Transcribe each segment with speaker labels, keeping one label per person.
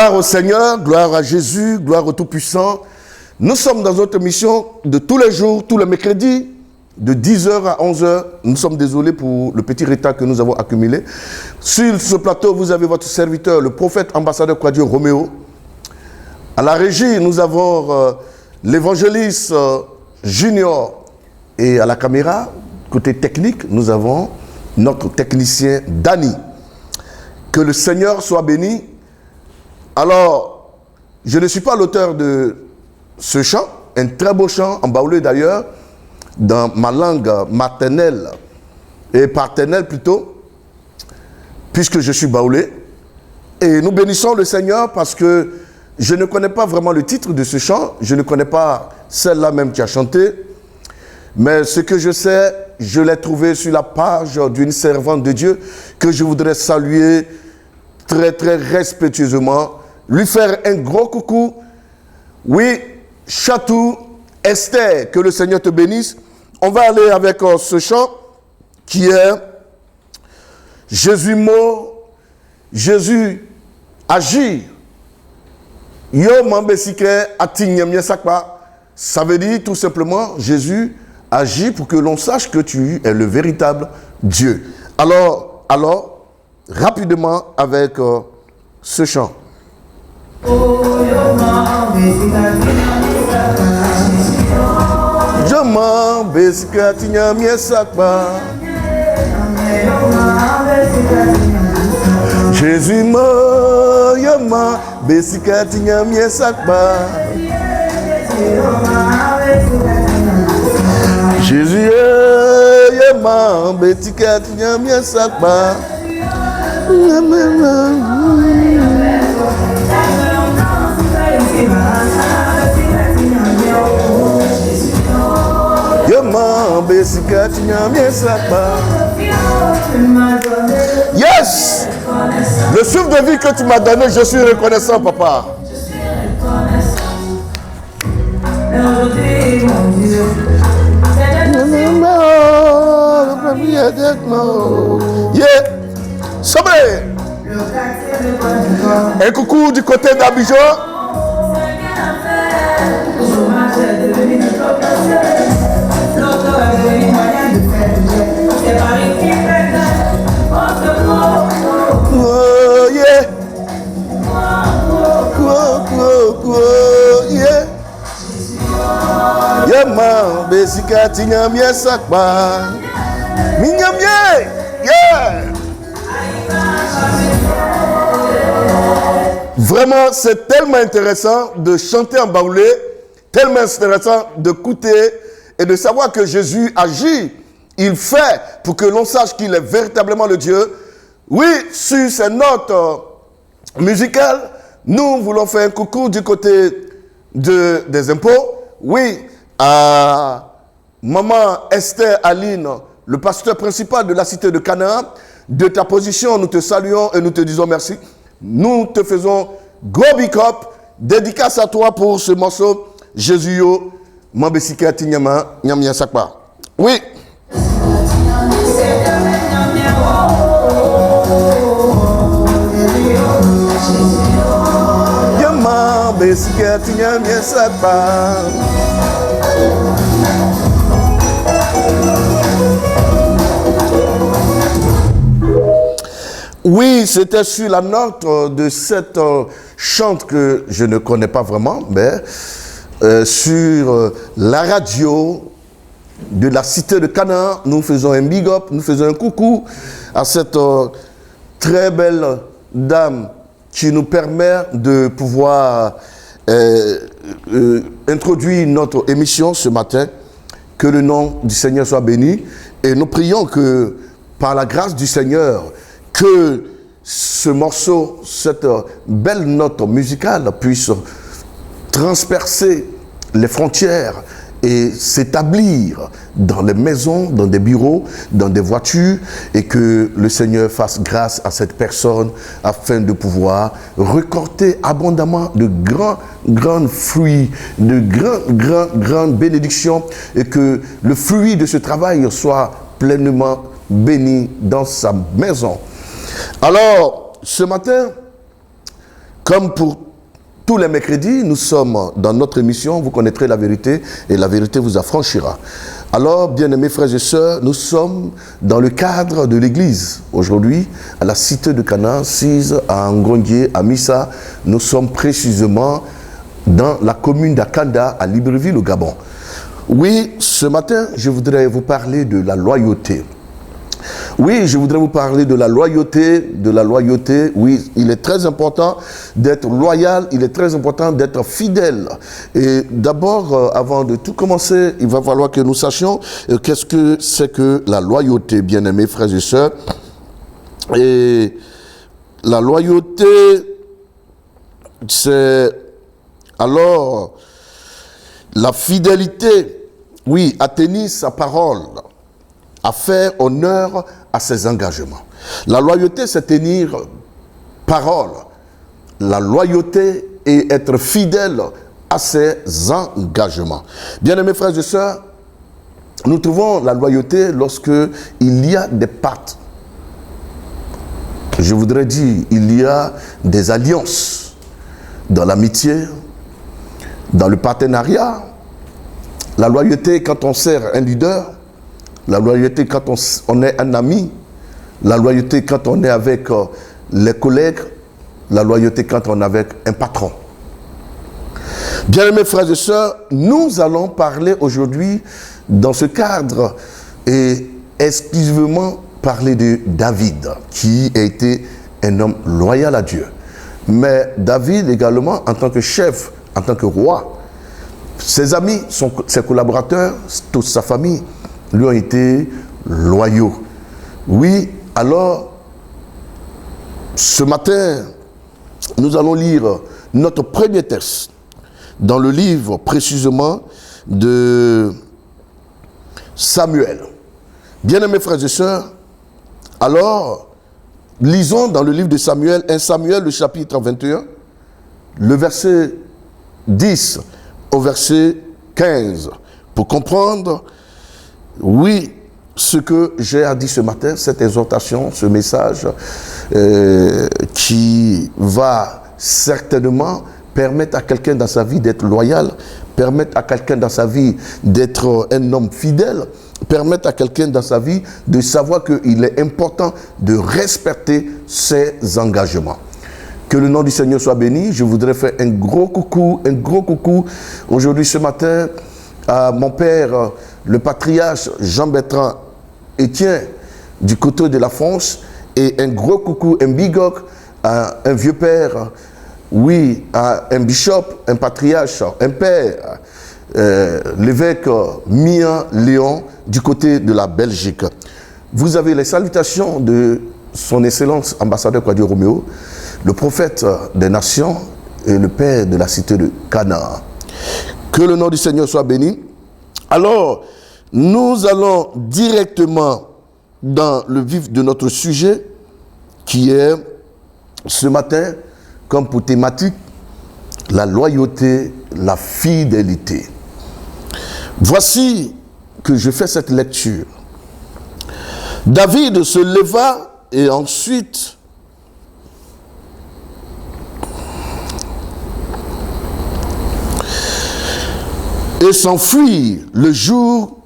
Speaker 1: Gloire au Seigneur, gloire à Jésus, gloire au Tout-Puissant. Nous sommes dans notre mission de tous les jours, tous les mercredis, de 10h à 11h. Nous sommes désolés pour le petit retard que nous avons accumulé. Sur ce plateau, vous avez votre serviteur, le prophète ambassadeur Quadio Roméo. À la régie, nous avons l'évangéliste Junior. Et à la caméra, côté technique, nous avons notre technicien Dani. Que le Seigneur soit béni. Alors, je ne suis pas l'auteur de ce chant, un très beau chant, en baoulé d'ailleurs, dans ma langue maternelle, et paternelle plutôt, puisque je suis baoulé. Et nous bénissons le Seigneur parce que je ne connais pas vraiment le titre de ce chant, je ne connais pas celle-là même qui a chanté, mais ce que je sais, je l'ai trouvé sur la page d'une servante de Dieu que je voudrais saluer très très respectueusement, lui faire un gros coucou. Oui, Chatou, Esther, que le Seigneur te bénisse. On va aller avec ce chant qui est Jésus mort, Jésus agit. Yo mambesike atinyamye sakpa. Ça veut dire tout simplement Jésus agit pour que l'on sache que tu es le véritable Dieu. Alors, rapidement avec ce chant. Joma besika tinyamye sakpa. Jésus mo yoma besika tinyamye sakpa. Jésus yoma besika tinyamye sakpa. Yes! Le souffle de vie que tu m'as donné, je suis reconnaissant, papa. Yeah! Sommet! Un coucou du côté d'Abidjan. Oh, yeah. Yeah. Yeah, man, besika tinyamye sakba. Minyamye. Yeah. Vraiment, c'est tellement intéressant de chanter en baoulé, tellement intéressant d'écouter et de savoir que Jésus agit. Il fait pour que l'on sache qu'il est véritablement le Dieu. Oui, sur ces notes musicales, nous voulons faire un coucou du côté des impôts. Oui, à maman Esther Aline, le pasteur principal de la cité de Canaan. De ta position, nous te saluons et nous te disons merci. Nous te faisons gros big up, dédicace à toi pour ce morceau, Jésus yo, Mambesika Tinyama, Nyamia Sakpa. Oui. Mambesika Tinyamia Sakpa. Oui, c'était sur la note de cette chante que je ne connais pas vraiment, mais sur la radio de la cité de Canaan, nous faisons un big up, nous faisons un coucou à cette très belle dame qui nous permet de pouvoir introduire notre émission ce matin. Que le nom du Seigneur soit béni. Et nous prions que par la grâce du Seigneur, que ce morceau, cette belle note musicale puisse transpercer les frontières et s'établir dans les maisons, dans des bureaux, dans des voitures, et que le Seigneur fasse grâce à cette personne afin de pouvoir récolter abondamment de grands fruits, de grandes bénédictions, et que le fruit de ce travail soit pleinement béni dans sa maison. Alors, ce matin, Comme pour tous les mercredis, nous sommes dans notre émission, vous connaîtrez la vérité et la vérité vous affranchira. Alors, bien-aimés frères et sœurs, nous sommes dans le cadre de l'église. Aujourd'hui, à la cité de Canaan, Cise, à Ngondié, à Missa, nous sommes précisément dans la commune d'Akanda, à Libreville, au Gabon. Oui, ce matin, je voudrais vous parler de la loyauté. Oui, je voudrais vous parler de la loyauté, Oui, il est très important d'être loyal, il est très important d'être fidèle. Et d'abord, avant de tout commencer, il va falloir que nous sachions qu'est-ce que c'est que la loyauté, bien-aimés frères et sœurs. Et la loyauté, c'est alors la fidélité, oui, à tenir sa parole, à faire honneur à ses engagements. La loyauté, c'est tenir parole. La loyauté est être fidèle à ses engagements. Bien-aimés frères et sœurs, nous trouvons la loyauté lorsque il y a des pactes. Je voudrais dire, il y a des alliances dans l'amitié, dans le partenariat. La loyauté quand on sert un leader. La loyauté quand on est un ami, la loyauté quand on est avec les collègues, la loyauté quand on est avec un patron. Bien-aimés frères et sœurs, nous allons parler aujourd'hui dans ce cadre et exclusivement parler de David, qui a été un homme loyal à Dieu. Mais David également, en tant que chef, en tant que roi, ses amis, ses collaborateurs, toute sa famille, lui ont été loyaux. Oui, alors, ce matin, nous allons lire notre premier texte dans le livre précisément de Samuel. Bien-aimés frères et sœurs, alors, lisons dans le livre de Samuel, 1 Samuel, le chapitre 21, le verset 10 au verset 15, pour comprendre oui, ce que j'ai à dire ce matin, cette exhortation, ce message qui va certainement permettre à quelqu'un dans sa vie d'être loyal, permettre à quelqu'un dans sa vie d'être un homme fidèle, permettre à quelqu'un dans sa vie de savoir qu'il est important de respecter ses engagements. Que le nom du Seigneur soit béni. Je voudrais faire un gros coucou aujourd'hui ce matin à mon père, le patriarche Jean-Bertrand Étienne du côté de la France, et un gros coucou, un big-up à un vieux père, oui, à un bishop, un patriarche, un père, l'évêque Mian Léon du côté de la Belgique. Vous avez les salutations de son Excellence ambassadeur Kwadio Roméo, le prophète des nations et le père de la cité de Canaan. Que le nom du Seigneur soit béni. Alors, nous allons directement dans le vif de notre sujet, qui est ce matin, comme pour thématique, la loyauté, la fidélité. Voici que je fais cette lecture. David se leva et ensuite et s'enfuit le jour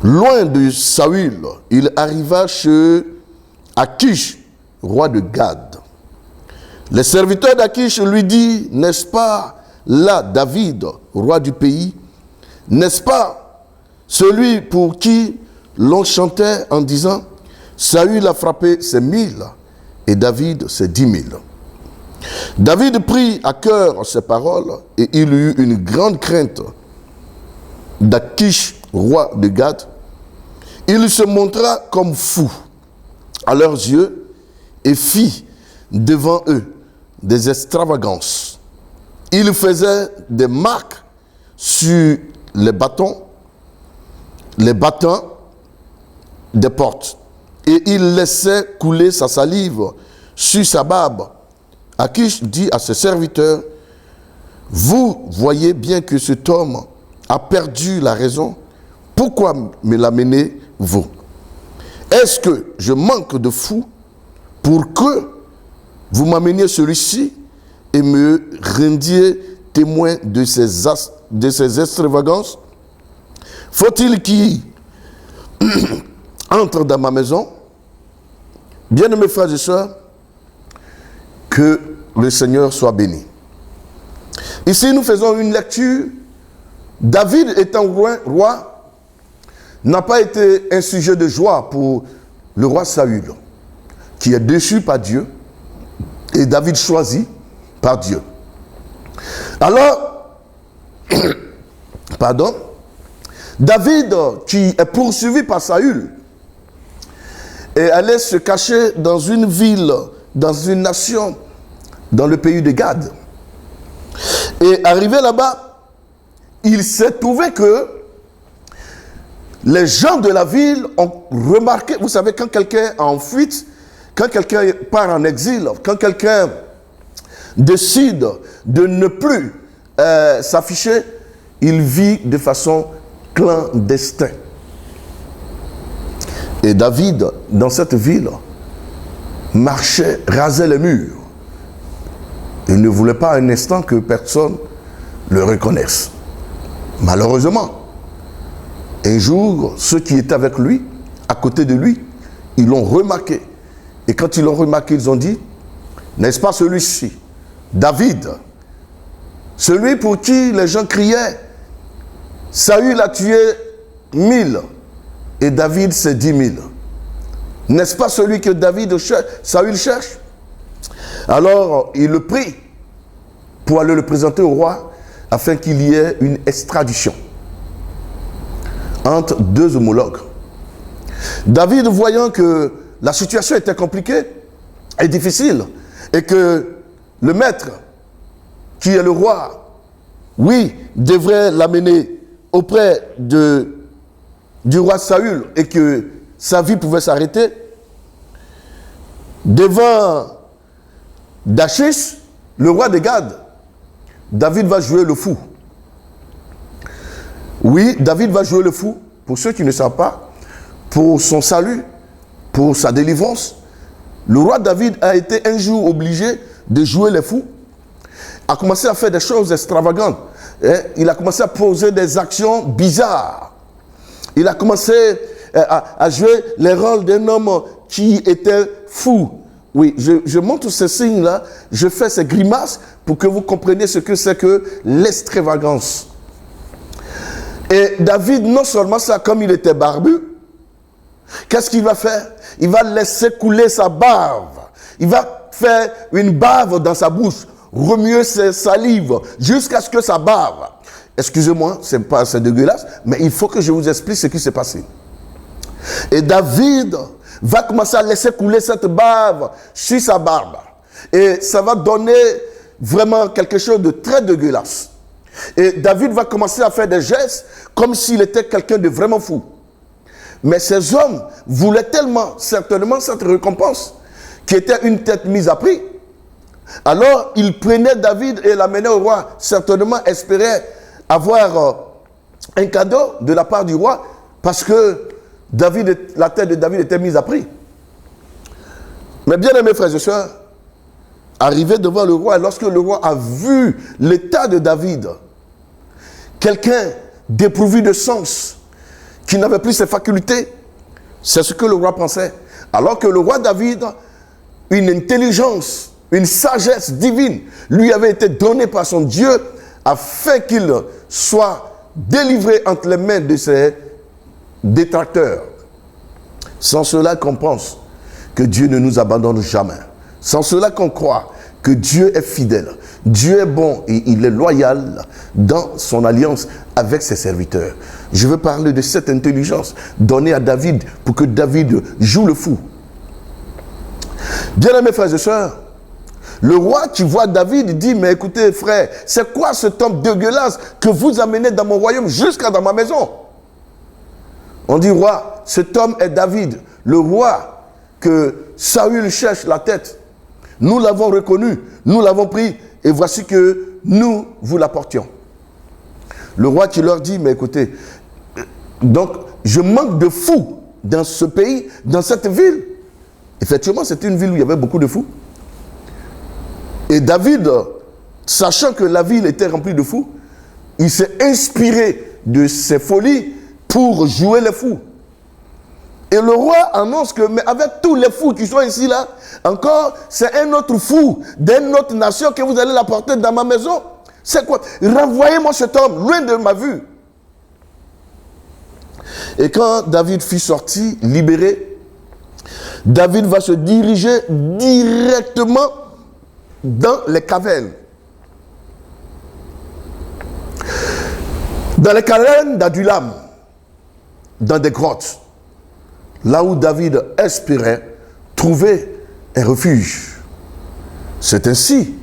Speaker 1: loin de Saül. Il arriva chez Akish, roi de Gad. Les serviteurs d'Akish lui disent, n'est-ce pas là David, roi du pays? N'est-ce pas celui pour qui l'on chantait en disant, Saül a frappé ses 1000 et David ses 10 000. David prit à cœur ces paroles et il eut une grande crainte d'Akish, roi de Gad. Il se montra comme fou à leurs yeux et fit devant eux des extravagances. Il faisait des marques sur les battants des portes et il laissait couler sa salive sur sa barbe. Akish dit à ses serviteurs, vous voyez bien que cet homme a perdu la raison. Pourquoi me l'amenez-vous? Est-ce que je manque de fou pour que vous m'ameniez celui-ci et me rendiez témoin de ses extravagances? Faut-il qu'il entre dans ma maison? Bien-aimés frères et sœurs, que le Seigneur soit béni. Ici, nous faisons une lecture. David étant roi, n'a pas été un sujet de joie pour le roi Saül, qui est déchu par Dieu, et David choisi par Dieu. Alors, pardon, David, qui est poursuivi par Saül, est allé se cacher dans une ville, dans une nation, dans le pays de Gad. Et arrivé là-bas, il s'est trouvé que les gens de la ville ont remarqué, vous savez, quand quelqu'un est en fuite, quand quelqu'un part en exil, quand quelqu'un décide de ne plus s'afficher, il vit de façon clandestine. Et David, dans cette ville, marchait, rasait les murs. Il ne voulait pas un instant que personne le reconnaisse. Malheureusement, un jour, ceux qui étaient avec lui, à côté de lui, ils l'ont remarqué. Et quand ils l'ont remarqué, ils ont dit, n'est-ce pas celui-ci, David, celui pour qui les gens criaient, Saül a tué 1000 et David c'est 10 000. N'est-ce pas celui que Saül cherche? Alors, il le prie pour aller le présenter au roi afin qu'il y ait une extradition entre deux homologues. David, voyant que la situation était compliquée et difficile, et que le maître, qui est le roi, oui, devrait l'amener auprès du roi Saül et que sa vie pouvait s'arrêter, devant Dachis, le roi de Gad, David va jouer le fou. Oui, David va jouer le fou. Pour ceux qui ne savent pas, pour son salut, pour sa délivrance, le roi David a été un jour obligé de jouer le fou, a commencé à faire des choses extravagantes. Il a commencé à poser des actions bizarres. Il a commencé à jouer les rôles d'un homme qui était fou. Oui, je montre ces signes-là, je fais ces grimaces pour que vous compreniez ce que c'est que l'extravagance. Et David, non seulement ça, comme il était barbu, qu'est-ce qu'il va faire? Il va laisser couler sa bave. Il va faire une bave dans sa bouche, remuer ses salives, jusqu'à ce que ça bave. Excusez-moi, c'est dégueulasse, mais il faut que je vous explique ce qui s'est passé. Et David va commencer à laisser couler cette bave sur sa barbe. Et ça va donner vraiment quelque chose de très dégueulasse. Et David va commencer à faire des gestes comme s'il était quelqu'un de vraiment fou. Mais ces hommes voulaient tellement, certainement, cette récompense, qui était une tête mise à prix. Alors, ils prenaient David et l'amenaient au roi, certainement espéraient avoir un cadeau de la part du roi, parce que la tête de David était mise à prix. Mais bien aimés frères et sœurs, arrivé devant le roi, lorsque le roi a vu l'état de David, quelqu'un dépourvu de sens, qui n'avait plus ses facultés, c'est ce que le roi pensait. Alors que le roi David, une intelligence, une sagesse divine, lui avait été donnée par son Dieu, afin qu'il soit délivré entre les mains de ses détracteurs. Sans cela qu'on pense que Dieu ne nous abandonne jamais. Sans cela qu'on croit que Dieu est fidèle. Dieu est bon et il est loyal dans son alliance avec ses serviteurs. Je veux parler de cette intelligence donnée à David pour que David joue le fou. Bien-aimés frères et sœurs, le roi qui voit David dit, mais écoutez frère, c'est quoi cet homme dégueulasse que vous amenez dans mon royaume jusqu'à dans ma maison? On dit, roi, cet homme est David, le roi que Saül cherche la tête. Nous l'avons reconnu, nous l'avons pris, et voici que nous vous l'apportions. Le roi qui leur dit, mais écoutez, donc je manque de fous dans ce pays, dans cette ville. Effectivement, c'était une ville où il y avait beaucoup de fous. Et David, sachant que la ville était remplie de fous, il s'est inspiré de ces folies pour jouer les fous. Et le roi annonce que, mais avec tous les fous qui sont ici là, encore, c'est un autre fou d'une autre nation que vous allez l'apporter dans ma maison. C'est quoi? Renvoyez-moi cet homme, loin de ma vue. Et quand David fut sorti, libéré, David va se diriger directement dans les cavernes. Dans les cavernes d'Adulam, dans des grottes, là où David espérait trouver un refuge. C'est ainsi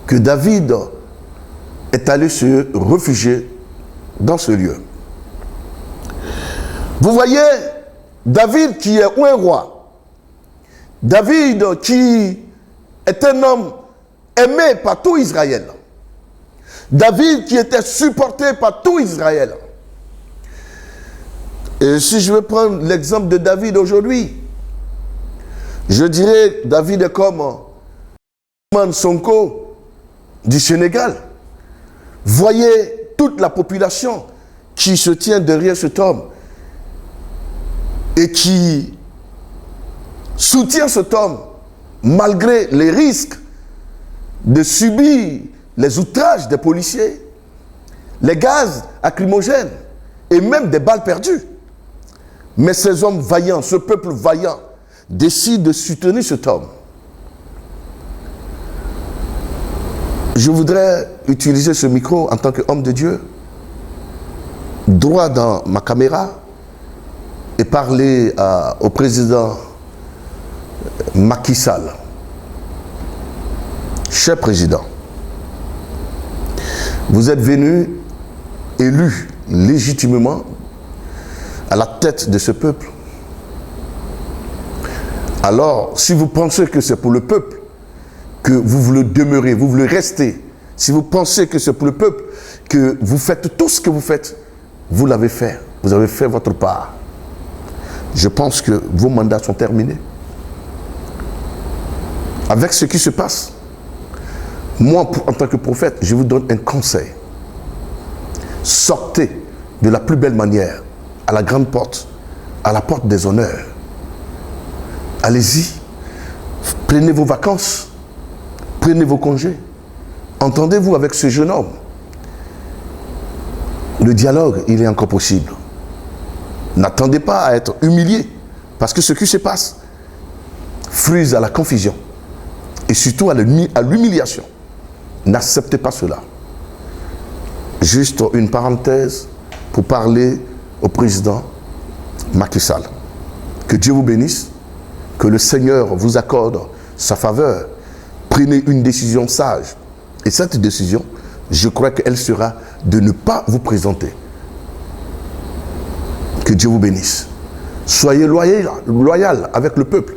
Speaker 1: que David est allé se réfugier dans ce lieu. Vous voyez, David qui est un roi, David qui est un homme aimé par tout Israël, David qui était supporté par tout Israël. Et si je veux prendre l'exemple de David aujourd'hui, je dirais David est comme Ousmane Sonko du Sénégal. Voyez toute la population qui se tient derrière cet homme et qui soutient cet homme malgré les risques de subir les outrages des policiers, les gaz lacrymogènes et même des balles perdues. Mais ces hommes vaillants, ce peuple vaillant, décide de soutenir cet homme. Je voudrais utiliser ce micro en tant qu'homme de Dieu, droit dans ma caméra, et parler au président Macky Sall. Cher président, vous êtes venu élu légitimement à la tête de ce peuple. Alors, si vous pensez que c'est pour le peuple que vous voulez demeurer, vous voulez rester, si vous pensez que c'est pour le peuple que vous faites tout ce que vous faites, vous l'avez fait. Vous avez fait votre part. Je pense que vos mandats sont terminés. Avec ce qui se passe, moi, en tant que prophète, je vous donne un conseil. Sortez de la plus belle manière, à la grande porte, à la porte des honneurs. Allez-y, prenez vos vacances, prenez vos congés. Entendez-vous avec ce jeune homme. Le dialogue, il est encore possible. N'attendez pas à être humilié, parce que ce qui se passe frise à la confusion et surtout à l'humiliation. N'acceptez pas cela. Juste une parenthèse pour parler au président Macky Sall. Que Dieu vous bénisse, que le Seigneur vous accorde sa faveur. Prenez une décision sage. Et cette décision, je crois qu'elle sera de ne pas vous présenter. Que Dieu vous bénisse. Soyez loyal avec le peuple.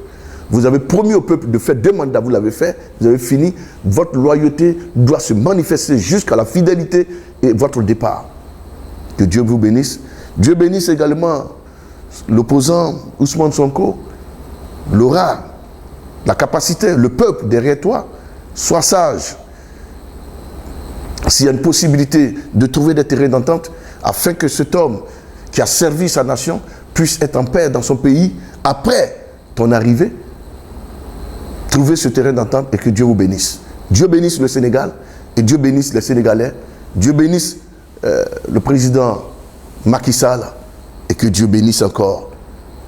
Speaker 1: Vous avez promis au peuple de faire 2 mandats, vous l'avez fait, vous avez fini. Votre loyauté doit se manifester jusqu'à la fidélité et votre départ. Que Dieu vous bénisse. Dieu bénisse également l'opposant Ousmane Sonko, l'aura, la capacité, le peuple derrière toi. Sois sage. S'il y a une possibilité de trouver des terrains d'entente afin que cet homme qui a servi sa nation puisse être en paix dans son pays après ton arrivée, trouvez ce terrain d'entente et que Dieu vous bénisse. Dieu bénisse le Sénégal et Dieu bénisse les Sénégalais. Dieu bénisse le président Macky Sall et que Dieu bénisse encore.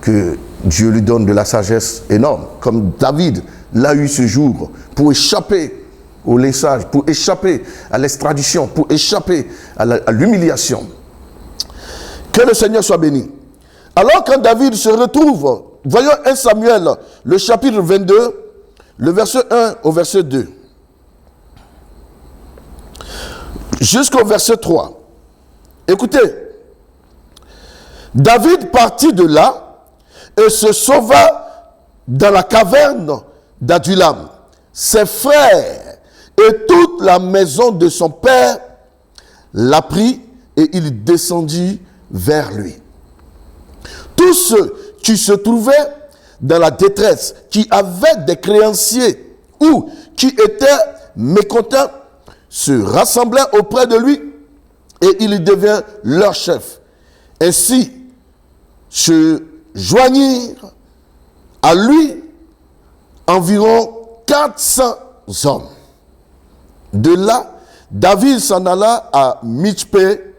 Speaker 1: Que Dieu lui donne de la sagesse énorme, comme David l'a eu ce jour, pour échapper au lynchage, pour échapper à l'extradition, pour échapper à l'humiliation. Que le Seigneur soit béni. Alors quand David se retrouve, voyons 1 Samuel, le chapitre 22, le verset 1 au verset 2. Jusqu'au verset 3. Écoutez. David partit de là et se sauva dans la caverne d'Adulam. Ses frères et toute la maison de son père l'apprit et il descendit vers lui. Tous ceux qui se trouvaient dans la détresse, qui avaient des créanciers ou qui étaient mécontents se rassemblèrent auprès de lui et il devint leur chef. Ainsi se joignirent à lui environ 400 hommes. De là, David s'en alla à Mitzpé,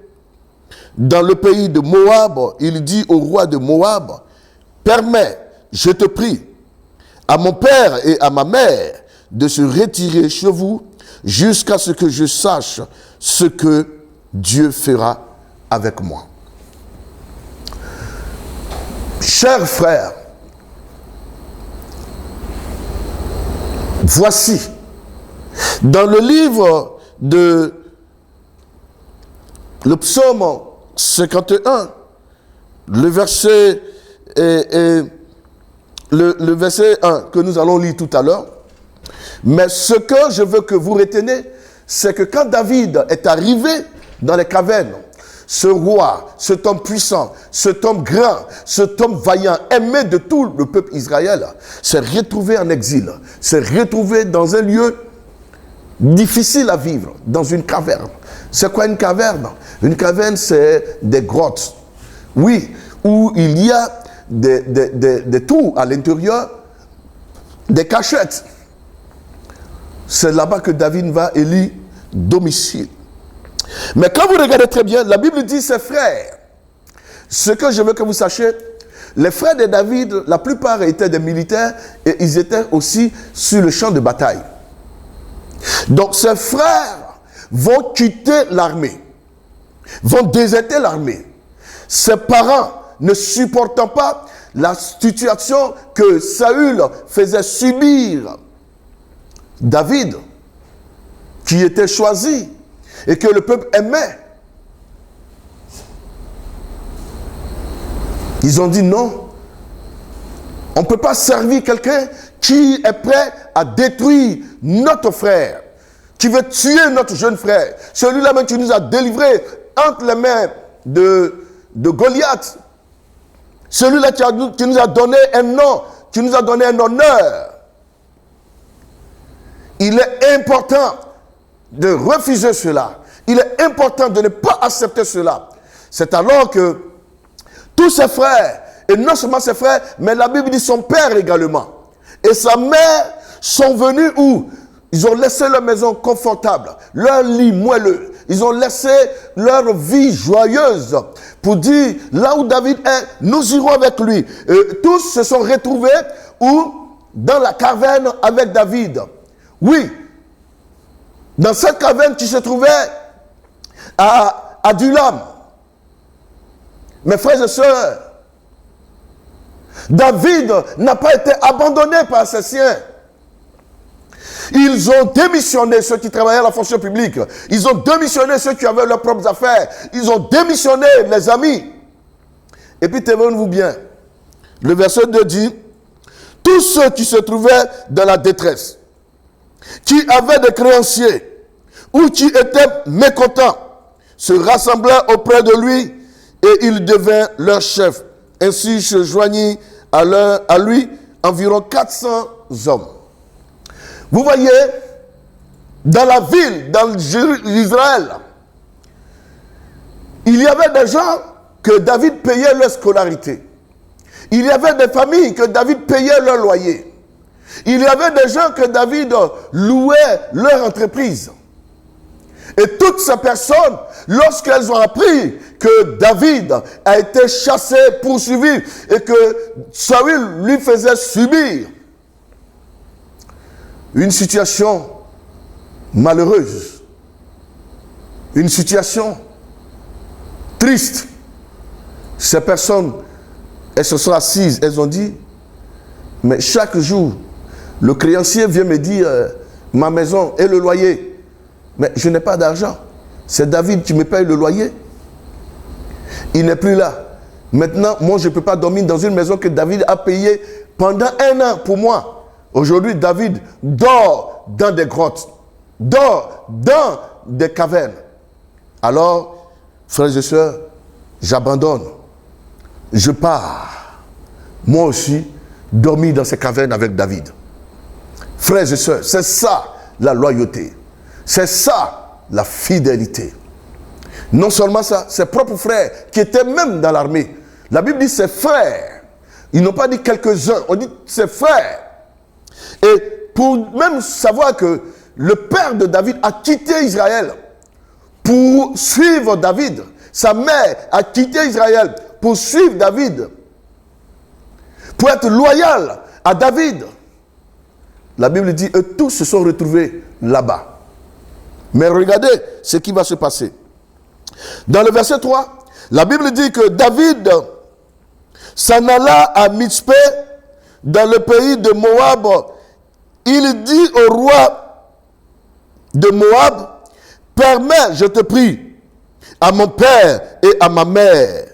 Speaker 1: dans le pays de Moab. Il dit au roi de Moab, « Permets, je te prie, à mon père et à ma mère de se retirer chez vous jusqu'à ce que je sache ce que Dieu fera avec moi. » Chers frères, voici, dans le livre de le psaume 51, le verset, le verset 1 que nous allons lire tout à l'heure, mais ce que je veux que vous retenez, c'est que quand David est arrivé dans les cavernes, ce roi, cet homme puissant, cet homme grand, cet homme vaillant, aimé de tout le peuple Israël, s'est retrouvé en exil, s'est retrouvé dans un lieu difficile à vivre, dans une caverne. C'est quoi une caverne? Une caverne, c'est des grottes. Oui, où il y a des trous à l'intérieur, des cachettes. C'est là-bas que David va élire domicile. Mais quand vous regardez très bien, la Bible dit ses frères. Ce que je veux que vous sachiez, les frères de David, la plupart étaient des militaires et ils étaient aussi sur le champ de bataille. Donc ses frères vont quitter l'armée, vont déserter l'armée. Ses parents ne supportant pas la situation que Saül faisait subir David, qui était choisi et que le peuple aimait. Ils ont dit non, on ne peut pas servir quelqu'un qui est prêt à détruire notre frère, qui veut tuer notre jeune frère, celui-là même qui nous a délivrés entre les mains de Goliath, celui-là qui nous a donné un nom, qui nous a donné un honneur. Il est important de refuser cela. Il est important de ne pas accepter cela. C'est alors que tous ses frères, et non seulement ses frères, mais la Bible dit son père également, et sa mère sont venus où? Ils ont laissé leur maison confortable, leur lit moelleux. Ils ont laissé leur vie joyeuse pour dire, là où David est, nous irons avec lui. Et tous se sont retrouvés où? Dans la caverne avec David. Oui, dans cette caverne qui se trouvait à Adullam. Mes frères et sœurs, David n'a pas été abandonné par ses siens. Ils ont démissionné ceux qui travaillaient à la fonction publique. Ils ont démissionné ceux qui avaient leurs propres affaires. Ils ont démissionné les amis. Et puis tenez-vous bien. Le verset 2 dit, tous ceux qui se trouvaient dans la détresse, qui avaient des créanciers ou qui étaient mécontents, se rassemblèrent auprès de lui et il devint leur chef. Ainsi se joignit à lui environ 400 hommes. Vous voyez, dans la ville, dans Israël, il y avait des gens que David payait leur scolarité. Il y avait des familles que David payait leur loyer. Il y avait des gens que David louait leur entreprise. Et toutes ces personnes, lorsqu'elles ont appris que David a été chassé, poursuivi, et que Saül lui faisait subir une situation malheureuse, une situation triste, ces personnes, elles se sont assises, elles ont dit, mais chaque jour, le créancier vient me dire ma maison et le loyer. Mais je n'ai pas d'argent. C'est David qui me paye le loyer. Il n'est plus là. Maintenant, moi, je ne peux pas dormir dans une maison que David a payée pendant 1 an pour moi. Aujourd'hui, David dort dans des grottes, dort dans des cavernes. Alors, frères et sœurs, j'abandonne. Je pars. Moi aussi, dormir dans ces cavernes avec David. Frères et sœurs, c'est ça la loyauté. C'est ça la fidélité. Non seulement ça, ses propres frères qui étaient même dans l'armée. La Bible dit ses frères. Ils n'ont pas dit quelques-uns, on dit ses frères. Et pour même savoir que le père de David a quitté Israël pour suivre David. Sa mère a quitté Israël pour suivre David. Pour être loyal à David. La Bible dit, eux tous se sont retrouvés là-bas. Mais regardez ce qui va se passer. Dans le verset 3, la Bible dit que David s'en alla à Mitzpé, dans le pays de Moab. Il dit au roi de Moab, permets, je te prie, à mon père et à ma mère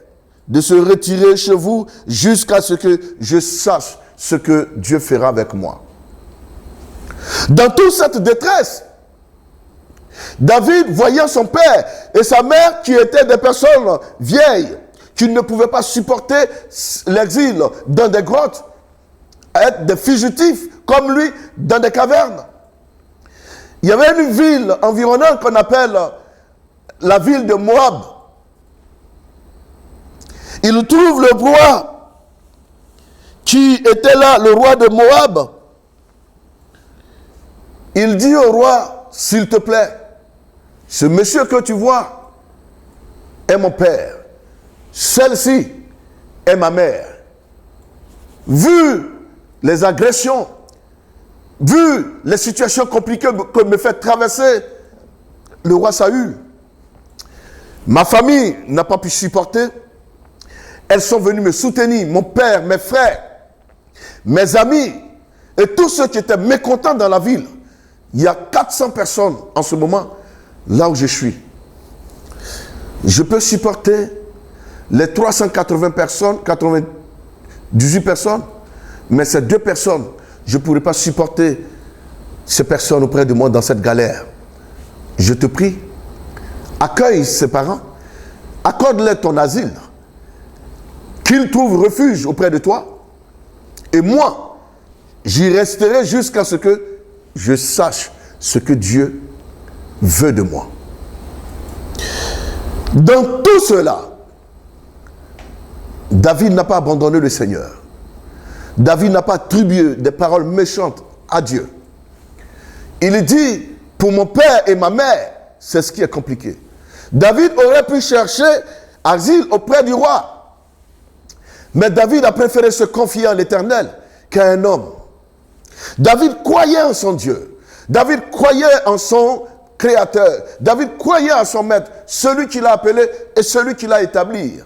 Speaker 1: de se retirer chez vous jusqu'à ce que je sache ce que Dieu fera avec moi. Dans toute cette détresse, David, voyant son père et sa mère qui étaient des personnes vieilles, qui ne pouvaient pas supporter l'exil dans des grottes, être des fugitifs comme lui dans des cavernes. Il y avait une ville environnante qu'on appelle la ville de Moab. Il trouve le roi qui était là, le roi de Moab. Il dit au roi, s'il te plaît, ce monsieur que tu vois est mon père. Celle-ci est ma mère. Vu les agressions, vu les situations compliquées que me fait traverser le roi Saül, ma famille n'a pas pu supporter. Elles sont venues me soutenir, mon père, mes frères, mes amis et tous ceux qui étaient mécontents dans la ville. Il y a 400 personnes en ce moment, là où je suis. Je peux supporter les 380 personnes, 98 personnes, mais ces 2 personnes, je ne pourrais pas supporter ces personnes auprès de moi dans cette galère. Je te prie, accueille ces parents, accorde-leur ton asile, qu'ils trouvent refuge auprès de toi, et moi, j'y resterai jusqu'à ce que je sache ce que Dieu veut de moi. Dans tout cela, David n'a pas abandonné le Seigneur. David n'a pas attribué des paroles méchantes à Dieu. Il dit, pour mon père et ma mère, c'est ce qui est compliqué. David aurait pu chercher asile auprès du roi. Mais David a préféré se confier à l'Éternel qu'à un homme. David croyait en son Dieu. David croyait en son Créateur. David croyait en son Maître, celui qui l'a appelé et celui qui l'a établi.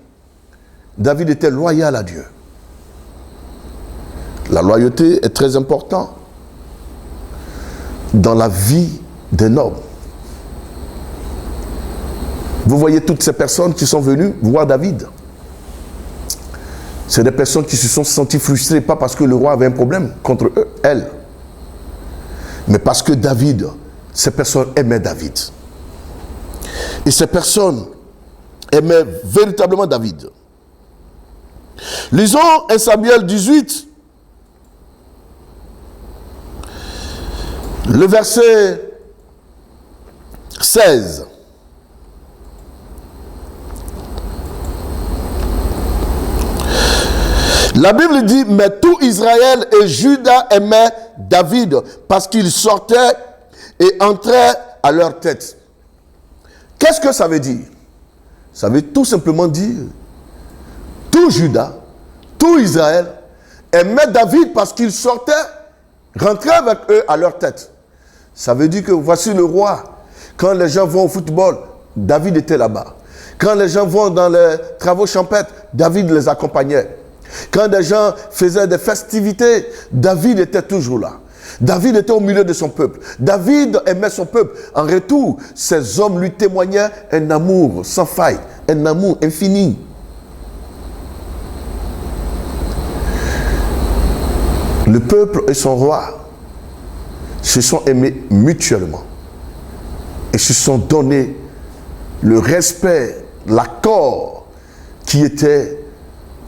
Speaker 1: David était loyal à Dieu. La loyauté est très importante dans la vie d'un homme. Vous voyez toutes ces personnes qui sont venues voir David. C'est des personnes qui se sont senties frustrées, pas parce que le roi avait un problème contre eux, elles, mais parce que David, ces personnes aimaient David. Et ces personnes aimaient véritablement David. Lisons 1 Samuel 18, le verset 16. La Bible dit, mais tout Israël et Juda aimaient David parce qu'il sortait et entrait à leur tête. Qu'est-ce que ça veut dire? Ça veut tout simplement dire, tout Juda, tout Israël aimait David parce qu'il sortait, rentrait avec eux à leur tête. Ça veut dire que voici le roi. Quand les gens vont au football, David était là-bas. Quand les gens vont dans les travaux champêtres, David les accompagnait. Quand des gens faisaient des festivités, David était toujours là. David était au milieu de son peuple. David aimait son peuple. En retour, ces hommes lui témoignaient un amour sans faille, un amour infini. Le peuple et son roi se sont aimés mutuellement et se sont donné le respect, l'accord qui était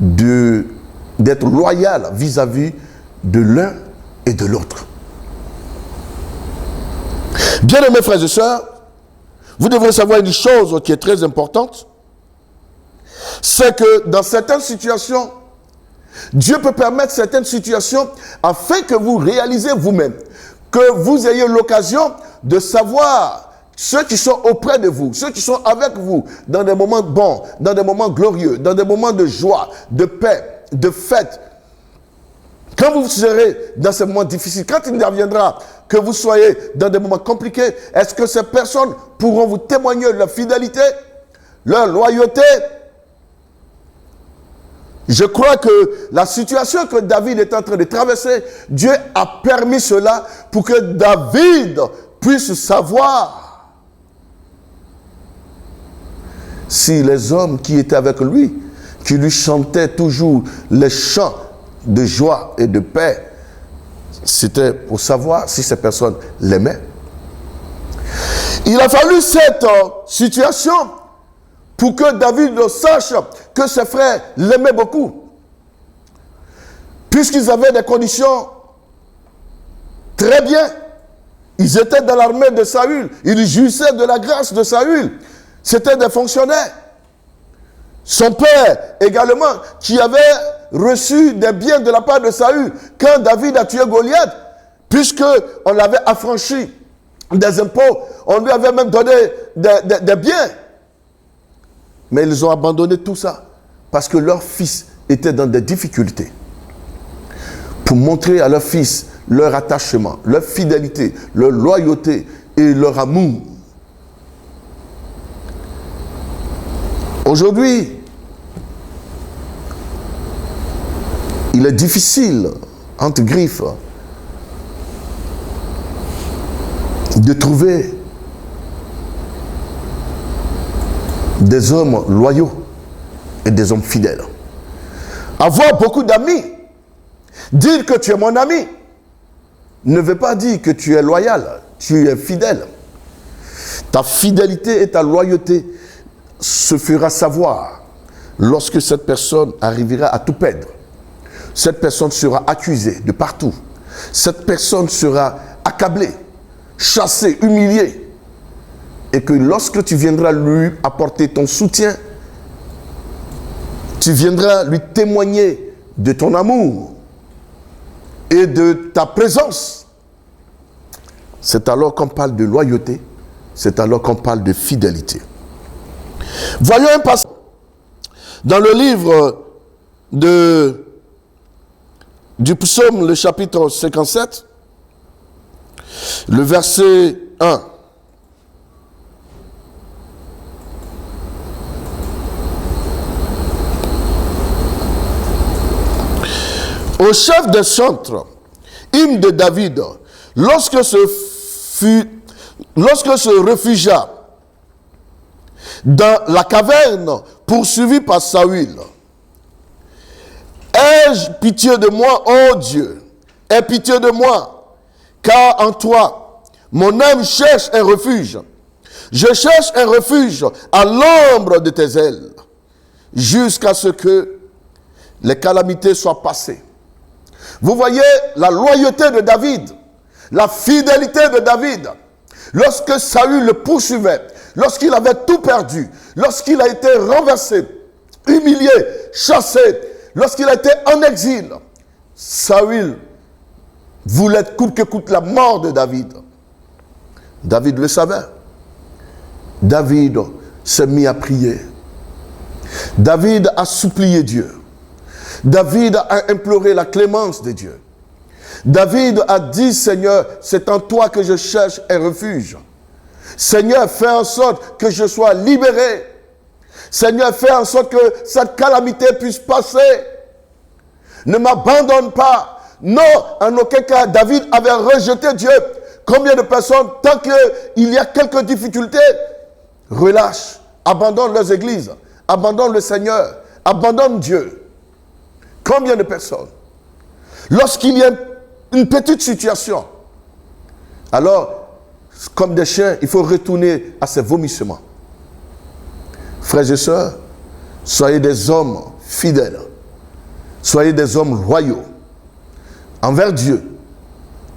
Speaker 1: d'être loyal vis-à-vis de l'un et de l'autre. Bien-aimés frères et sœurs, vous devrez savoir une chose qui est très importante, c'est que dans certaines situations, Dieu peut permettre certaines situations afin que vous réalisez vous-même, que vous ayez l'occasion de savoir ceux qui sont auprès de vous, ceux qui sont avec vous dans des moments bons, dans des moments glorieux, dans des moments de joie, de paix, de fête. Quand vous serez dans ces moments difficiles, quand il adviendra que vous soyez dans des moments compliqués, est-ce que ces personnes pourront vous témoigner de leur fidélité, leur loyauté? Je crois que la situation que David est en train de traverser, Dieu a permis cela pour que David puisse savoir si les hommes qui étaient avec lui, qui lui chantaient toujours les chants de joie et de paix, c'était pour savoir si ces personnes l'aimaient. Il a fallu cette situation pour que David sache que ses frères l'aimaient beaucoup. Puisqu'ils avaient des conditions très bien. Ils étaient dans l'armée de Saül. Ils jouissaient de la grâce de Saül. C'étaient des fonctionnaires. Son père également, qui avait reçu des biens de la part de Saül, quand David a tué Goliath, puisqu'on l'avait affranchi des impôts, on lui avait même donné des biens. Mais ils ont abandonné tout ça parce que leur fils était dans des difficultés. Pour montrer à leur fils leur attachement, leur fidélité, leur loyauté et leur amour. Aujourd'hui, il est difficile, entre griffes, de trouver des hommes loyaux et des hommes fidèles. Avoir beaucoup d'amis, dire que tu es mon ami, ne veut pas dire que tu es loyal, tu es fidèle. Ta fidélité et ta loyauté se fera savoir lorsque cette personne arrivera à tout perdre. Cette personne sera accusée de partout. Cette personne sera accablée, chassée, humiliée. Et que lorsque tu viendras lui apporter ton soutien, tu viendras lui témoigner de ton amour et de ta présence. C'est alors qu'on parle de loyauté, c'est alors qu'on parle de fidélité. Voyons un passage dans le livre du psaume, le chapitre 57, le verset 1. Au chef des chantres, hymne de David, lorsque se réfugia dans la caverne poursuivi par Saül. Ai-je pitié de moi, ô Dieu, aie pitié de moi, car en toi, mon âme cherche un refuge. Je cherche un refuge à l'ombre de tes ailes, jusqu'à ce que les calamités soient passées. Vous voyez la loyauté de David, la fidélité de David. Lorsque Saül le poursuivait, lorsqu'il avait tout perdu, lorsqu'il a été renversé, humilié, chassé, lorsqu'il a été en exil, Saül voulait coûte que coûte la mort de David. David le savait. David s'est mis à prier. David a supplié Dieu. David a imploré la clémence de Dieu. David a dit, Seigneur, c'est en toi que je cherche un refuge. Seigneur, fais en sorte que je sois libéré. Seigneur, fais en sorte que cette calamité puisse passer. Ne m'abandonne pas. Non, en aucun cas, David avait rejeté Dieu. Combien de personnes, tant qu'il y a quelques difficultés, relâchent, abandonnent leurs églises, abandonnent le Seigneur, abandonnent Dieu. Combien de personnes? Lorsqu'il y a une petite situation, alors, comme des chiens, il faut retourner à ses vomissements. Frères et sœurs, soyez des hommes fidèles. Soyez des hommes loyaux. Envers Dieu,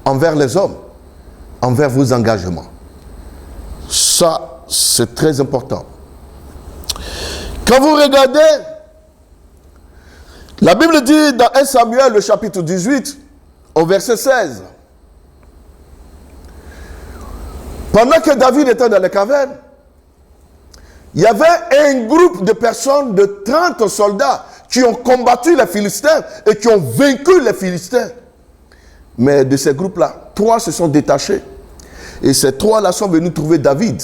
Speaker 1: envers les hommes, envers vos engagements. Ça, c'est très important. Quand vous regardez, la Bible dit dans 1 Samuel, le chapitre 18, au verset 16, pendant que David était dans les cavernes, il y avait un groupe de personnes, de 30 soldats, qui ont combattu les Philistins et qui ont vaincu les Philistins. Mais de ces groupes-là, 3 se sont détachés. Et ces 3-là sont venus trouver David.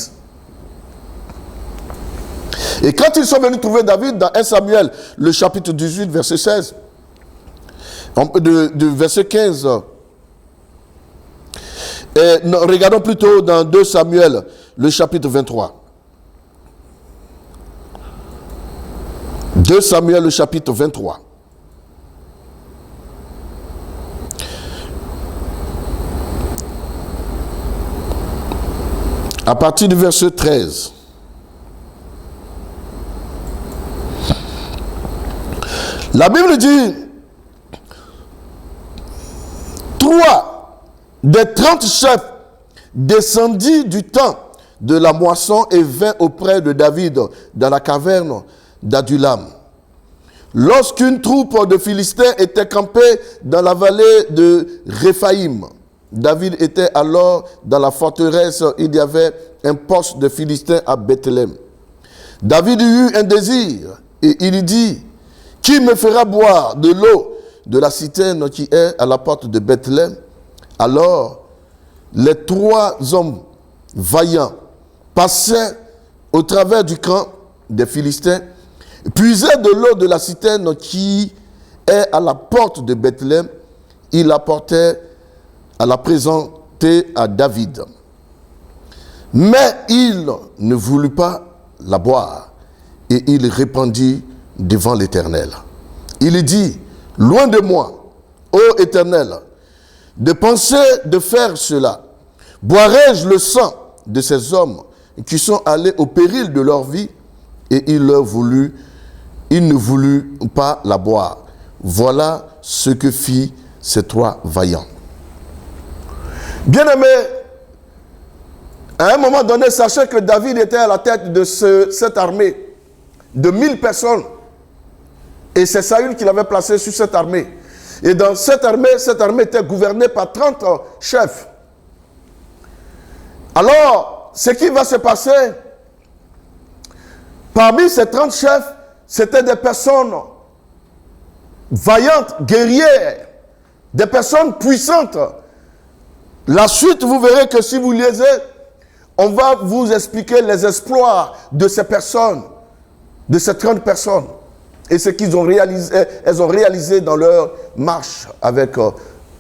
Speaker 1: Et quand ils sont venus trouver David, dans 1 Samuel, le chapitre 18, verset 16, de verset 15, regardons plutôt dans 2 Samuel, le chapitre 23. 2 Samuel, le chapitre 23. À partir du verset 13. La Bible dit, 3 des 30 chefs descendit du temps de la moisson et vint auprès de David dans la caverne d'Adulam. Lorsqu'une troupe de Philistins était campée dans la vallée de Réphaïm, David était alors dans la forteresse, il y avait un poste de Philistins à Bethléem. David eut un désir et il dit, qui me fera boire de l'eau de la citerne qui est à la porte de Bethléem? Alors, les 3 hommes vaillants passaient au travers du camp des Philistins, puisaient de l'eau de la citerne qui est à la porte de Bethléem. Ils l'apportaient à la présenter à David. Mais il ne voulut pas la boire et il répandit devant l'Éternel. Il dit, loin de moi, ô Éternel, de penser de faire cela. Boirai-je le sang de ces hommes qui sont allés au péril de leur vie? Et il ne voulut pas la boire. Voilà ce que fit ces 3 vaillants. Bien-aimés, à un moment donné, sachez que David était à la tête de cette armée de 1000 personnes. Et c'est Saül qui l'avait placé sur cette armée. Et dans cette armée était gouvernée par 30 chefs. Alors, ce qui va se passer, parmi ces 30 chefs, c'était des personnes vaillantes, guerrières, des personnes puissantes. La suite, vous verrez que si vous lisez, on va vous expliquer les exploits de ces personnes, de ces 30 personnes. Et ce qu'ils ont réalisé, elles ont réalisé dans leur marche avec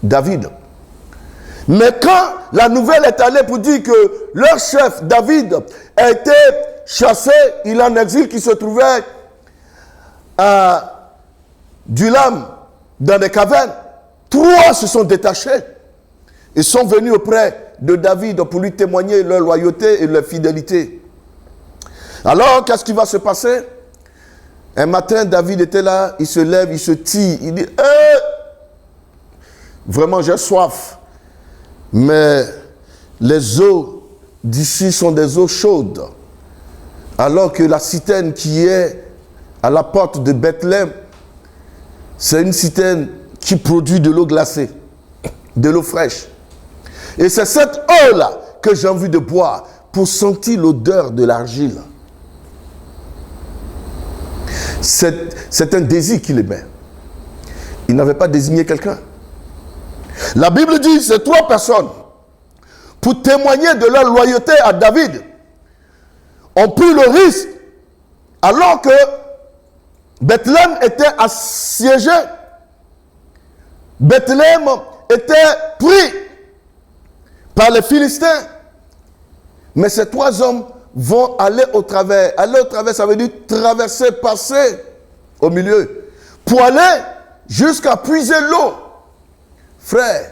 Speaker 1: David. Mais quand la nouvelle est allée pour dire que leur chef, David, a été chassé, il est en exil, qui se trouvait à Dulam, dans des cavernes, 3 se sont détachés et sont venus auprès de David pour lui témoigner leur loyauté et leur fidélité. Alors, qu'est-ce qui va se passer? Un matin, David était là, il se lève, il se tire, il dit vraiment j'ai soif. Mais les eaux d'ici sont des eaux chaudes. Alors que la citerne qui est à la porte de Bethléem, c'est une citerne qui produit de l'eau glacée, de l'eau fraîche. Et c'est cette eau-là que j'ai envie de boire pour sentir l'odeur de l'argile. C'est un désir qu'il aimait. Il n'avait pas désigné quelqu'un. La Bible dit, ces 3 personnes, pour témoigner de leur loyauté à David, ont pris le risque, alors que Bethléem était assiégé, Bethléem était pris par les Philistins. Mais ces 3 hommes vont aller au travers. Aller au travers, ça veut dire traverser, passer au milieu, pour aller jusqu'à puiser l'eau. Frère,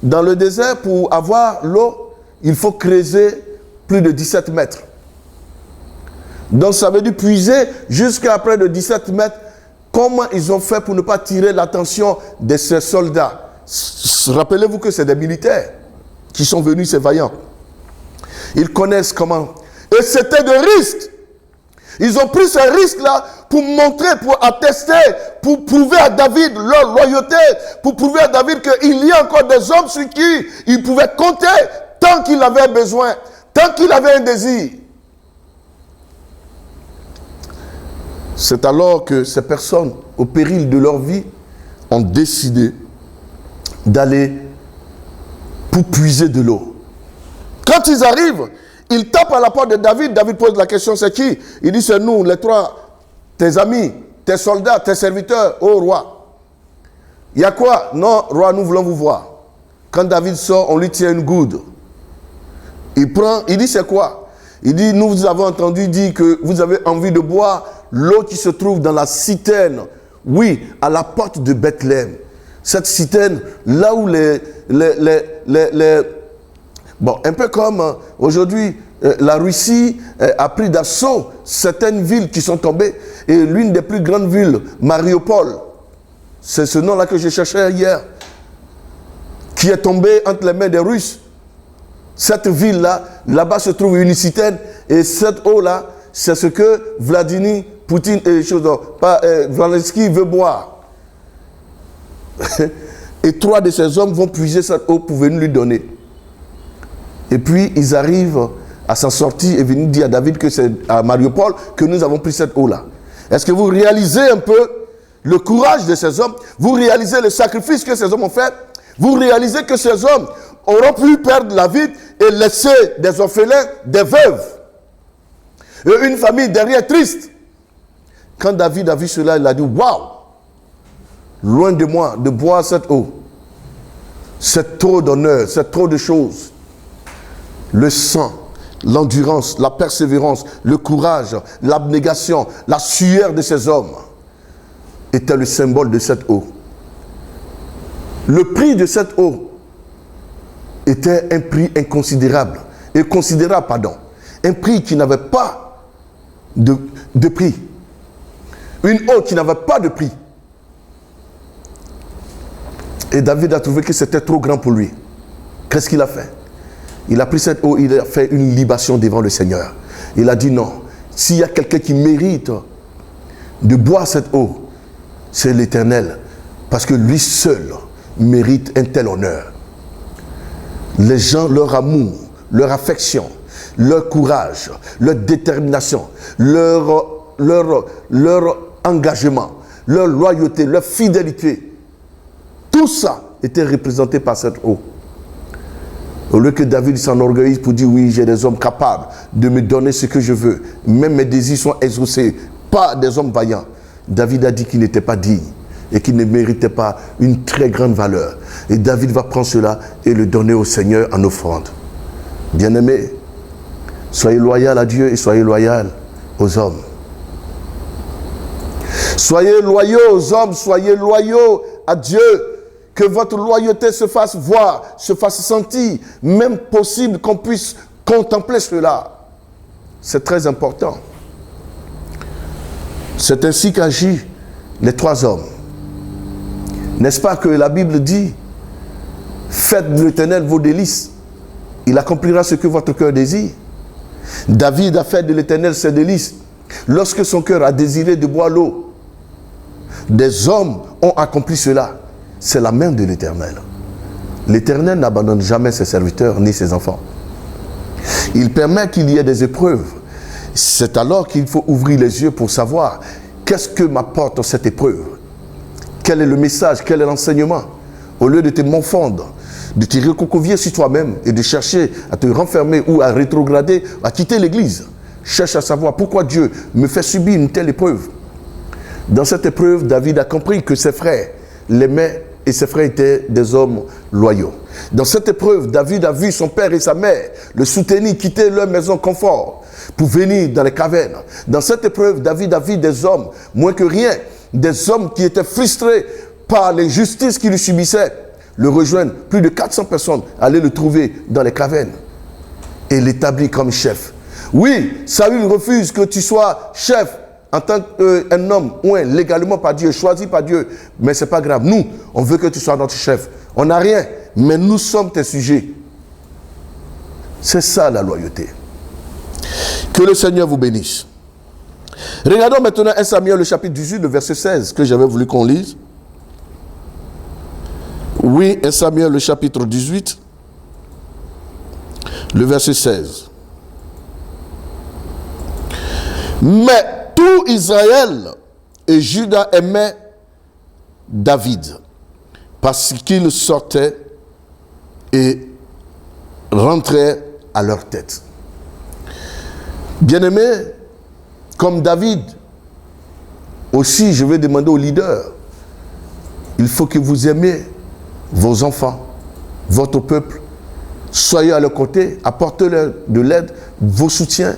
Speaker 1: dans le désert, pour avoir l'eau, il faut creuser plus de 17 mètres. Donc ça veut dire puiser jusqu'à près de 17 mètres. Comment ils ont fait pour ne pas tirer l'attention de ces soldats? Rappelez-vous que c'est des militaires qui sont venus, ces vaillants. Ils connaissent comment. Et c'était de risques. Ils ont pris ce risque-là pour montrer, pour attester, pour prouver à David leur loyauté, pour prouver à David qu'il y a encore des hommes sur qui il pouvait compter tant qu'il avait besoin, tant qu'il avait un désir. C'est alors que ces personnes, au péril de leur vie, ont décidé d'aller pour puiser de l'eau. Quand ils arrivent, ils tapent à la porte de David. David pose la question, c'est qui? Il dit, c'est nous, les trois, tes amis, tes soldats, tes serviteurs, ô roi. Il y a quoi? Non, roi, nous voulons vous voir. Quand David sort, on lui tient une goude. Il prend, il dit, c'est quoi? Il dit, nous vous avons entendu dire que vous avez envie de boire l'eau qui se trouve dans la citerne. Oui, à la porte de Bethléem. Cette citerne, là où bon, un peu comme aujourd'hui, la Russie a pris d'assaut certaines villes qui sont tombées. Et l'une des plus grandes villes, Mariupol, c'est ce nom-là que je cherchais hier, qui est tombée entre les mains des Russes. Cette ville-là, là-bas se trouve une citerne. Et cette eau-là, c'est ce que Vladimir Poutine et Zelensky veut boire. Et 3 de ces hommes vont puiser cette eau pour venir lui donner. Et puis, ils arrivent à s'en sortir et venir dire à David que c'est à Mariupol que nous avons pris cette eau-là. Est-ce que vous réalisez un peu le courage de ces hommes? Vous réalisez le sacrifice que ces hommes ont fait? Vous réalisez que ces hommes auront pu perdre la vie et laisser des orphelins, des veuves, et une famille derrière triste. Quand David a vu cela, il a dit, waouh! Loin de moi de boire cette eau. C'est trop d'honneur, c'est trop de choses. Le sang, l'endurance, la persévérance, le courage, l'abnégation, la sueur de ces hommes était le symbole de cette eau. Le prix de cette eau était un prix inconsidérable. Un prix qui n'avait pas de prix. Une eau qui n'avait pas de prix. Et David a trouvé que c'était trop grand pour lui. Qu'est-ce qu'il a fait? Il a pris cette eau, il a fait une libation devant le Seigneur. Il a dit non, s'il y a quelqu'un qui mérite de boire cette eau, c'est l'Éternel. Parce que lui seul mérite un tel honneur. Les gens, leur amour, leur affection, leur courage, leur détermination, leur engagement, leur loyauté, leur fidélité, tout ça était représenté par cette eau. Au lieu que David s'enorgueillisse pour dire oui, j'ai des hommes capables de me donner ce que je veux, même mes désirs sont exaucés, pas des hommes vaillants. David a dit qu'il n'était pas digne et qu'il ne méritait pas une très grande valeur. Et David va prendre cela et le donner au Seigneur en offrande. Bien-aimés, soyez loyaux à Dieu et soyez loyaux aux hommes. Soyez loyaux aux hommes, soyez loyaux à Dieu. Que votre loyauté se fasse voir, se fasse sentir, même possible qu'on puisse contempler cela. C'est très important. C'est ainsi qu'agissent les 3 hommes. N'est-ce pas que la Bible dit, faites de l'Éternel vos délices, il accomplira ce que votre cœur désire. David a fait de l'Éternel ses délices. Lorsque son cœur a désiré de boire l'eau, des hommes ont accompli cela. C'est la main de l'Éternel. L'Éternel n'abandonne jamais ses serviteurs ni ses enfants. Il permet qu'il y ait des épreuves. C'est alors qu'il faut ouvrir les yeux pour savoir qu'est-ce que m'apporte cette épreuve. Quel est le message, quel est l'enseignement. Au lieu de te morfondre, de te recouvrir sur toi-même et de chercher à te renfermer ou à rétrograder, à quitter l'église. Cherche à savoir pourquoi Dieu me fait subir une telle épreuve. Dans cette épreuve, David a compris que ses frères l'aimaient et ses frères étaient des hommes loyaux. Dans cette épreuve, David a vu son père et sa mère le soutenir, quitter leur maison confort pour venir dans les cavernes. Dans cette épreuve, David a vu des hommes, moins que rien, des hommes qui étaient frustrés par l'injustice qu'ils subissaient, le rejoindre. Plus de 400 personnes allaient le trouver dans les cavernes et l'établir comme chef. Oui, Saül refuse que tu sois chef en tant qu'un homme, légalement par Dieu, choisi par Dieu. Mais ce n'est pas grave. Nous, on veut que tu sois notre chef. On n'a rien, mais nous sommes tes sujets. C'est ça la loyauté. Que le Seigneur vous bénisse. Regardons maintenant 1 Samuel, le chapitre 18, le verset 16, que j'avais voulu qu'on lise. Oui, 1 Samuel, le chapitre 18, le verset 16. Mais tout Israël et Juda aimaient David parce qu'il sortait et rentrait à leur tête. Bien-aimés, comme David, aussi je vais demander aux leaders, il faut que vous aimiez vos enfants, votre peuple, soyez à leur côté, apportez-leur de l'aide, vos soutiens,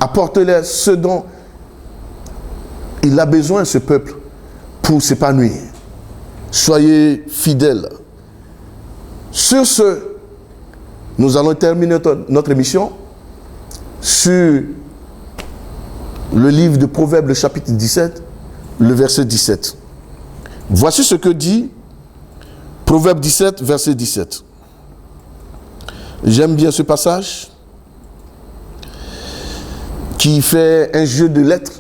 Speaker 1: apportez-leur ce dont il a besoin, ce peuple, pour s'épanouir. Soyez fidèles. Sur ce, nous allons terminer notre émission sur le livre de Proverbes, le chapitre 17, le verset 17. Voici ce que dit Proverbe 17, verset 17. J'aime bien ce passage qui fait un jeu de lettres.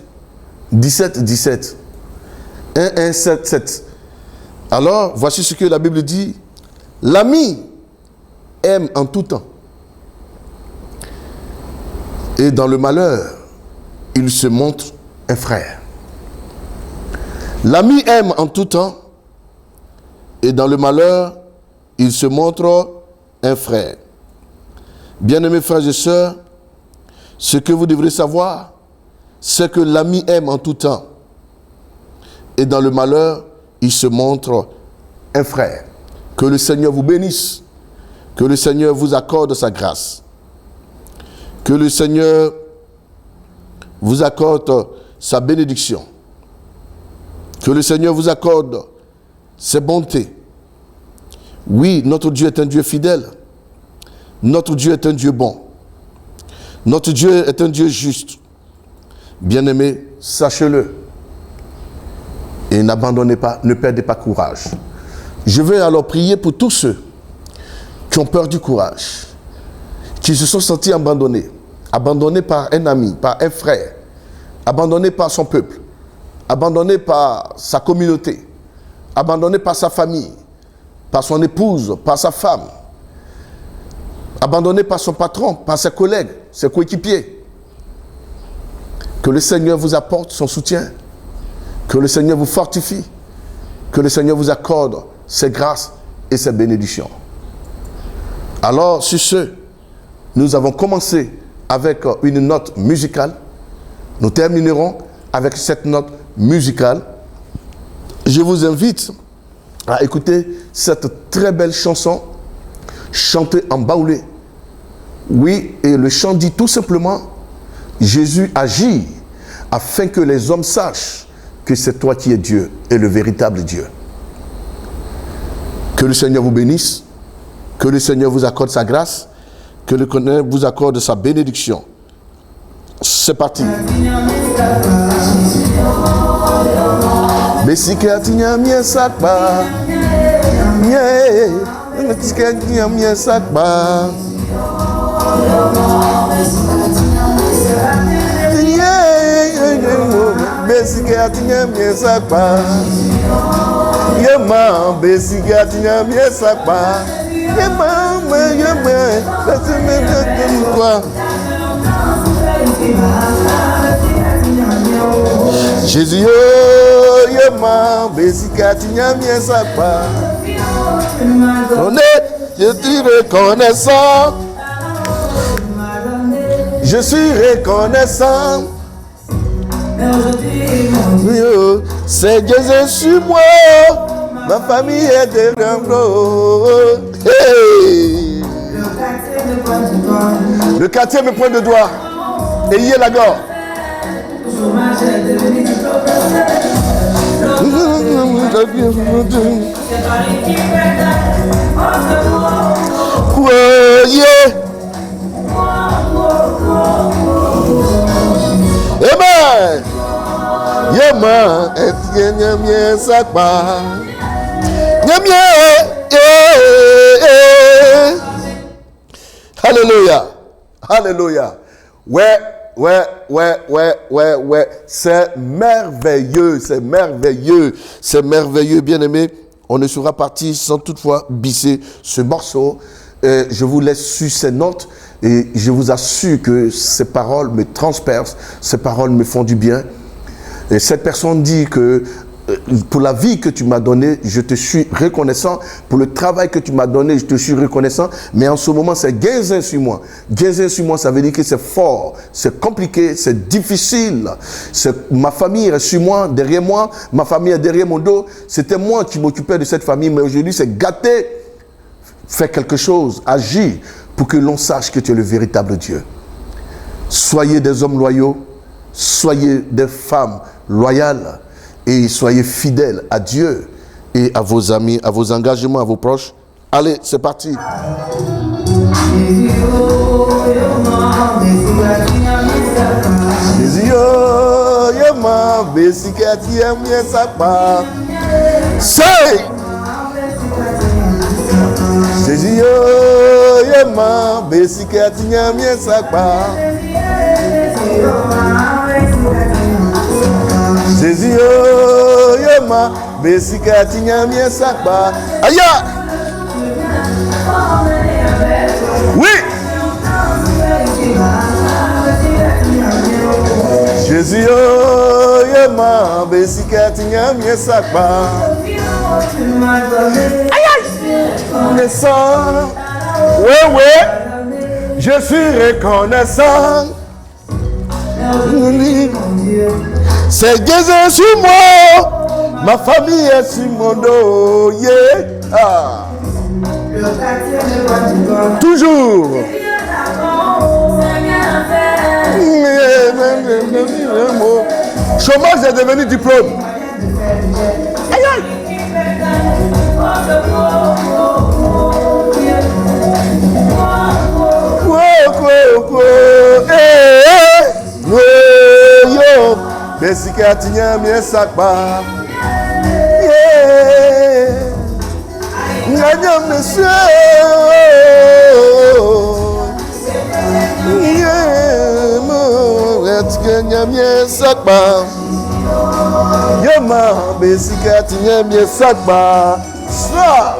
Speaker 1: 17, 17. 1, 1, 7, 7. Alors, voici ce que la Bible dit. L'ami aime en tout temps. Et dans le malheur, il se montre un frère. L'ami aime en tout temps. Et dans le malheur, il se montre un frère. Bien-aimés frères et sœurs, ce que vous devrez savoir, c'est que l'ami aime en tout temps. Et dans le malheur, il se montre un frère. Que le Seigneur vous bénisse. Que le Seigneur vous accorde sa grâce. Que le Seigneur vous accorde sa bénédiction. Que le Seigneur vous accorde ses bontés. Oui, notre Dieu est un Dieu fidèle. Notre Dieu est un Dieu bon. Notre Dieu est un Dieu juste. Bien-aimés, sachez-le. Et n'abandonnez pas, ne perdez pas courage. Je vais alors prier pour tous ceux qui ont perdu courage, qui se sont sentis abandonnés. Abandonnés par un ami, par un frère. Abandonnés par son peuple. Abandonnés par sa communauté. Abandonnés par sa famille. Par son épouse, par sa femme. Abandonné par son patron, par ses collègues, ses coéquipiers. Que le Seigneur vous apporte son soutien. Que le Seigneur vous fortifie. Que le Seigneur vous accorde ses grâces et ses bénédictions. Alors, sur ce, nous avons commencé avec une note musicale. Nous terminerons avec cette note musicale. Je vous invite à écouter cette très belle chanson chantée en baoulé. Oui, et le chant dit tout simplement, Jésus agit afin que les hommes sachent que c'est toi qui es Dieu et le véritable Dieu. Que le Seigneur vous bénisse, que le Seigneur vous accorde sa grâce, que le Seigneur vous accorde sa bénédiction. C'est parti. Jésus, je suis reconnaissant. Je suis reconnaissant. C'est Dieu sur moi. Ma famille est de Rambo. Hey. Le quartier me pointe de doigt. Ayez la gorge. Amen. Yema etienne mien sakpa. Nyamie Alléluia. Alléluia. Ouais. C'est merveilleux, bien aimé. On ne sera parti sans toutefois bisser ce morceau. Je vous laisse sur ces notes et je vous assure que ces paroles me transpercent, ces paroles me font du bien. Et cette personne dit que pour la vie que tu m'as donnée, je te suis reconnaissant. Pour le travail que tu m'as donné, je te suis reconnaissant. Mais en ce moment, c'est gain sur moi. Gain sur moi, ça veut dire que c'est fort, c'est compliqué, c'est difficile. Ma famille est sur moi, derrière moi. Ma famille est derrière mon dos. C'était moi qui m'occupais de cette famille. Mais aujourd'hui, c'est gâté. Fais quelque chose, agis pour que l'on sache que tu es le véritable Dieu. Soyez des hommes loyaux. Soyez des femmes loyales. Et soyez fidèles à Dieu et à vos amis, à vos engagements, à vos proches. Allez, c'est parti. Jésus, yema, besika tinyamie sakba. Aya! Oui! Jésus, yema, besika tinyamie sakba. Aïe aïe! Reconnaissant. Oui, je suis reconnaissant. C'est Dieu sur moi, ma famille est sur mon dos, yeah. Ah. Toujours. Chômage est devenu diplôme. Aïe aïe. Besika tinyamie sakba. Yeah. Nganya monsieur. Yeah. Mo tinyamie sakba. Yema besika tinyamie sakba. Sa.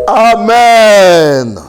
Speaker 1: Amen.